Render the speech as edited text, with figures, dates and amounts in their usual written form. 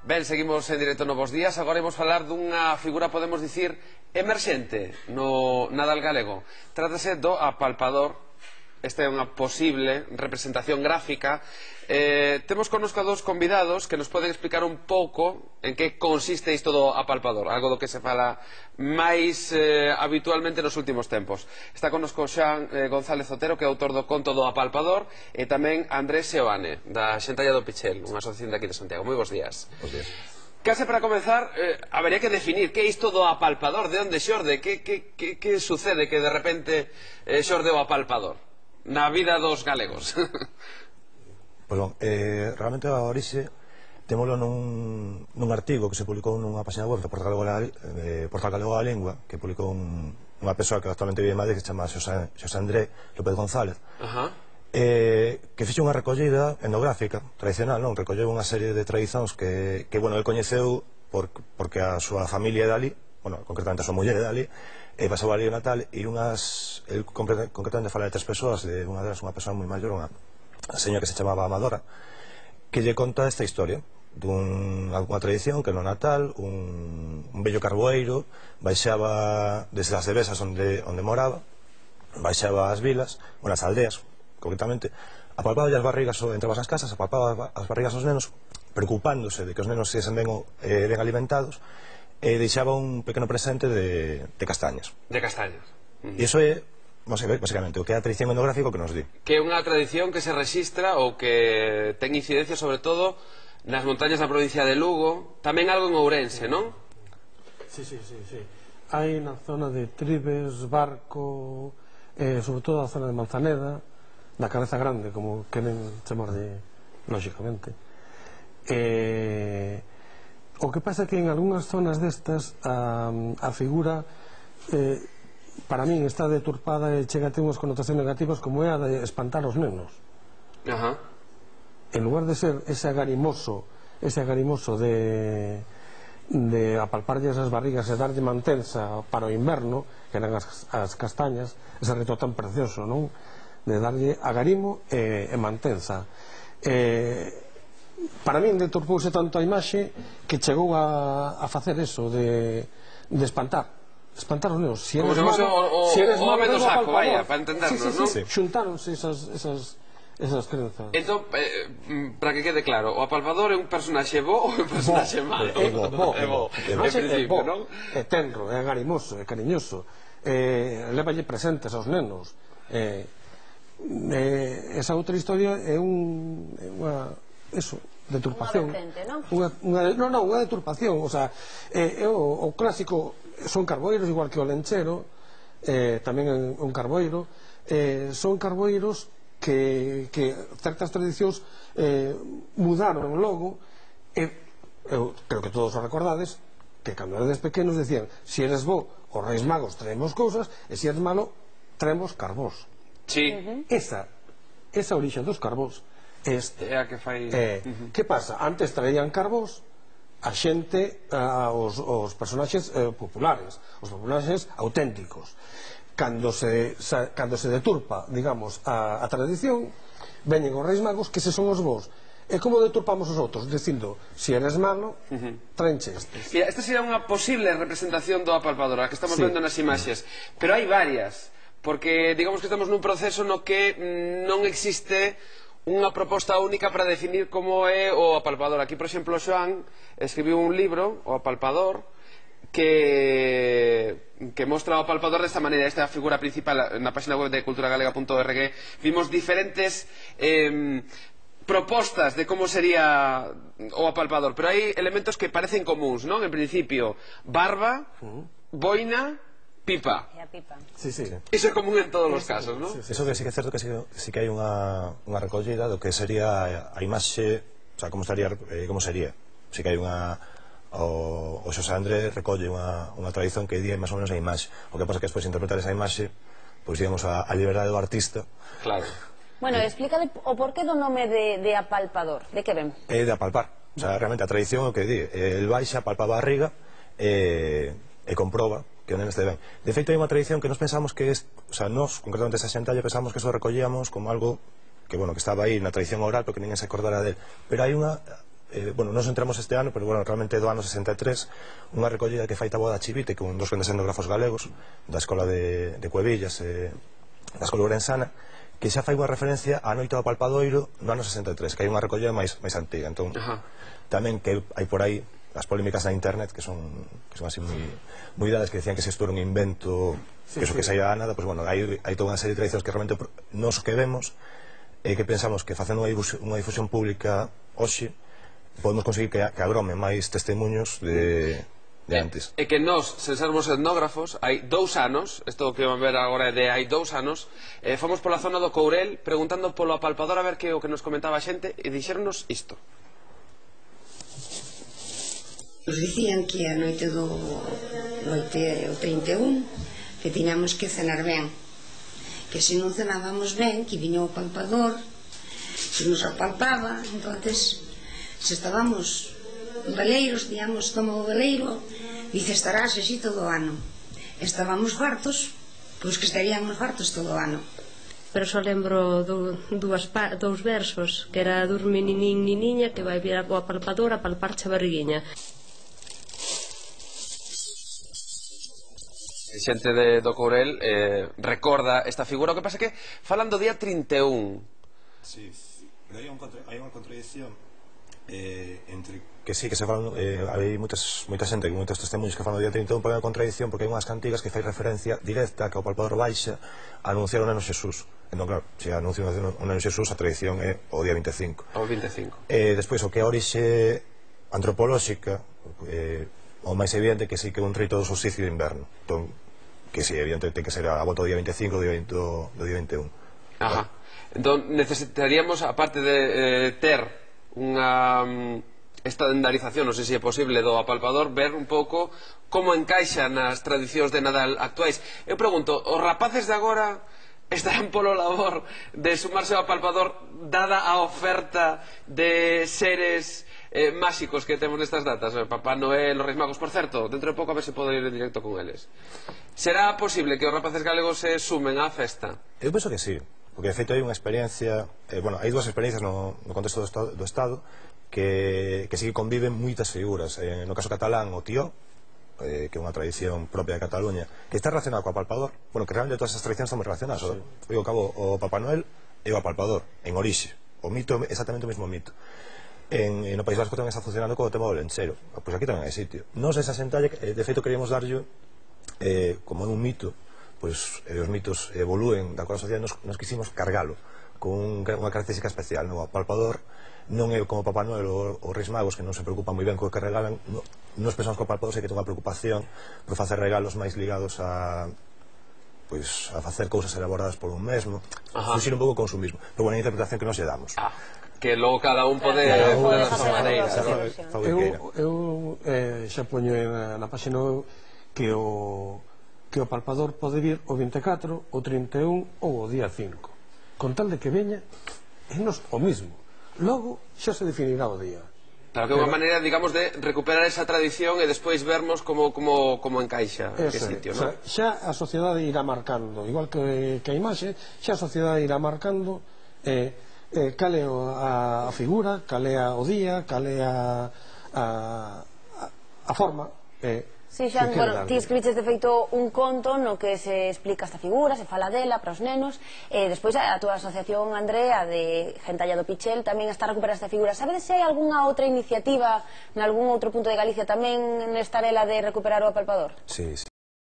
Ben, seguimos en directo Novos Días. Agora imos falar dunha figura, podemos dicir, emerxente no Nadal galego. Trátase do apalpador. Esta é unha posible representación gráfica. Temos connosco a dos convidados que nos poden explicar un pouco en que consiste isto do apalpador, algo do que se fala máis habitualmente nos últimos tempos. Está connosco Xoán González Otero, que é autor do conto do apalpador, e tamén Andrés Seoane, da Xentalla do Pichel, unha asociación de aquí de Santiago. Moi bons días. Bos días. Case para comenzar, habería que definir que é isto do apalpador, de onde xorde, que sucede que de repente xorde o apalpador na vida dos galegos. Pois bon, realmente a orixe témolo nun artigo que se publicou nunha página web do Portal Galego da Lingua, que publicou unha persoa que actualmente vive en Madrid, que se chama Xosé André López González, que fixo unha recollida etnográfica tradicional, non? Recolleu unha serie de tradicións que bueno, el coñeceu porque a súa familia é dali, bueno, concretamente a súa muller é dali, e pasou ali o Natal, e el concretamente fala de tres persoas, de unha delas unha persoa moi maior, unha señora que se chamaba Amadora, que lle conta esta historia dunha tradición que no Natal un vello carboeiro baixaba desde as devesas onde moraba, baixaba ás vilas, as aldeas concretamente, apalpaba as barrigas, entraba nas casas, apalpaba as barrigas aos nenos, preocupándose de que os nenos sesen ben alimentados, e deixaba un pequeno presente de castañas. De castañas. E iso é, basicamente, o que é a tradición etnográfica que nos di. Que é unha tradición que se rexistra ou que ten incidencia sobre todo nas montañas da provincia de Lugo, tamén algo en Ourense, non? Sí. Hai na zona de Tribes, Barco, sobre todo a zona de Manzaneda, da Cabeza Grande, como queren chamarlle lógicamente. O que pasa é que en algunhas zonas destas a figura para min está deturpada e chega a ter unhas connotacións negativas, como é a de espantar os nenos. En lugar de ser ese agarimoso de apalparlles as barrigas e darlle mantenza para o inverno, que eran as castañas, ese rito tan precioso, non? De darlle agarimo e mantenza. Para min deturpouse tanto a imaxe que chegou a facer eso de espantar os neos. Como se fose o home do saco, vaya, para entendernos, non? Xuntáronse esas crenzas. Entón, para que quede claro, o apalpador é un personaxe bo ou un personaxe malo? É bo. É tenro, é agarimoso, é cariñoso, lévalle presentes aos nenos. Esa outra historia é unha deturpación. Unha deturpación, o sea, o clásico son carboeiros, igual que o lenchero, tamén un carboeiro, son carboeiros que certas tradicións mudaron logo. Eu creo que todos os recordades que cando eres pequenos decían: si eres bo, os Reis Magos traemos cousas, e si eres malo, traemos carbós. Esa orixe dos carbós é a que fai. Que pasa? Antes traían carbós a xente, os personaxes populares, os personaxes auténticos. Cando se deturpa, digamos, a tradición, veñen os Reis Magos, que se son os bons. E como deturpamos os outros? Dicindo, si eres malo, traenche estes. Mira, esta sería unha posible representación do apalpador, a que estamos vendo nas imaxes, pero hai varias, porque digamos que estamos nun proceso no que non existe unha proposta única para definir como é o apalpador. Aquí, por exemplo, Xoán escribiu un libro, o apalpador, que mostra o apalpador desta maneira. Esta é a figura principal na página web de culturagalega.org. Vimos diferentes propostas de como sería o apalpador, pero hai elementos que parecen comuns, non? En principio, barba, boina, pipa. Iso é común en todos os casos, non? Iso que sí que é certo que sí que hai unha recollida do que sería a imaxe, o sea, como sería. Sí que hai o Xosé André recolle unha tradición que di máis ou menos a imaxe. O que pasa é que despois interpretar esa imaxe, pois digamos a liberdade do artista. Claro. Bueno, explícale o porqué do nome de apalpador. De que ven? É de apalpar. O sea, realmente a tradición é o que di. El baixa, apalpa a barriga e comproba que o neno este ben. De feito, hai unha tradición que nos pensamos que o sea, nos, concretamente esa xentalla, pensamos que eso recollíamos como algo que, bueno, que estaba aí na tradición oral, porque ninguén se acordara del. Pero hai unha bueno, nos entramos este ano, pero bueno, realmente do ano 63, unha recollida que fai Taboada Chivite, que un dos grandes etnógrafos galegos da Escola de Cuevillas, da Escola Ourensana, que xa fai unha referencia á noite do Apalpadoiro no ano 63, que hai unha recollida máis antiga. Entón, tamén que hai por aí as polémicas na internet que son así moi dadas, que decían que se isto era un invento, que iso que saía a nada, pues bueno, hai toda unha serie de tradicións que realmente nos que vemos, que pensamos que facendo unha difusión pública hoxe podemos conseguir que agrome máis testemunhos de antes. E que nós, sen sermos etnógrafos, hai 2 anos, isto que van ver agora é de hai 2 anos, fomos pola zona do Courel preguntando polo apalpador a ver que o que nos comentaba a xente, e dixéronnos isto. Nos dicían que a noite do 31 que tiñamos que cenar ben, que se non cenábamos ben, que viña o apalpador, que nos apalpaba. Entonces, se estábamos veleiros, digamos, estómago veleiro, dice, estarás así todo o ano. Estábamos fartos, pois que estaríamos fartos todo o ano. Pero só lembro dous versos, que era durme ninín niniña, que vai vir o apalpador a palparche a barriguiña. Xente do Courel recorda esta figura. O que pasa é que falan do día 31. Sí, pero hai unha contradicción entre que sí, que se falan, hai moita xente, moitos testemunhos que falan do día 31, porque hai unha contradicción, porque hai unhas cantigas que fai referencia directa que o Apalpador baixa a anunciar o Neno Xesús. Entón, claro, se anuncia o Neno Xesús, a tradición é o día 25. O 25. Despois, o que é a orixe antropolóxica, o máis evidente que sí que é un rito do solsticio de inverno. Entón, que sí, evidente, ten que ser a volta do día 25 do día 21. Ajá. Entón, necesitaríamos, aparte de ter unha estandarización, non sei se é posible, do apalpador, ver un pouco como encaixa nas tradicións de Nadal actuais. Eu pregunto, os rapaces de agora estarán polo labor de sumarse ao apalpador dada a oferta de seres máxicos que temos nestas datas? Papá Noel, os Reis Magos, por certo, dentro de pouco a ver se podo ir en directo con eles. Será posible que os rapaces galegos se sumen á festa? Eu penso que sí, porque de feito hai unha experiencia, bueno, hai dúas experiencias no contexto do Estado que sí que conviven moitas figuras. No caso catalán, o tío, que é unha tradición propia de Cataluña, que está relacionada co apalpador, bueno, que realmente todas as tradicións están relacionadas. Ao cabo, o Papá Noel e o apalpador, en orixe, o mito é exactamente o mesmo mito. No País Vasco tamén está funcionando co tema do lenchero, pois aquí tamén hai sitio. Nos esa xentalle, de feito, queríamos darlle como un mito, pois os mitos evolúen da cola social, nos quisimos cargalo con unha característica especial. O apalpador non é como Papá Noel ou os Reis Magos, que non se preocupan moi ben co que regalan. Nos pensamos que o apalpador sei que ten unha preocupación por facer regalos máis ligados a facer cousas elaboradas por un mesmo, fuxir un pouco o consumismo, pero bueno, a interpretación que nos lle damos. Que logo cada un pode facer a súa maneira. Eu xa poño na página que o apalpador pode vir o 24, o 31 ou o día 5, con tal de que veña é nos o mismo. Logo xa se definirá o día. Claro, que é unha maneira, digamos, de recuperar esa tradición e despois vermos como encaixa que sitio, non? Xa a sociedade irá marcando, igual que a imaxe, xa a sociedade irá marcando cal é a figura, cal é o día, cal é a forma. Si, xa, bueno, ti escribiches de feito un conto no que se explica esta figura, se fala dela para os nenos, despois a túa asociación, Andrea, de Gentalla do Pichel, tamén está a recuperar esta figura. Sabedes se hai algunha outra iniciativa nalgún outro punto de Galicia tamén nesta arela de recuperar o apalpador? Sí,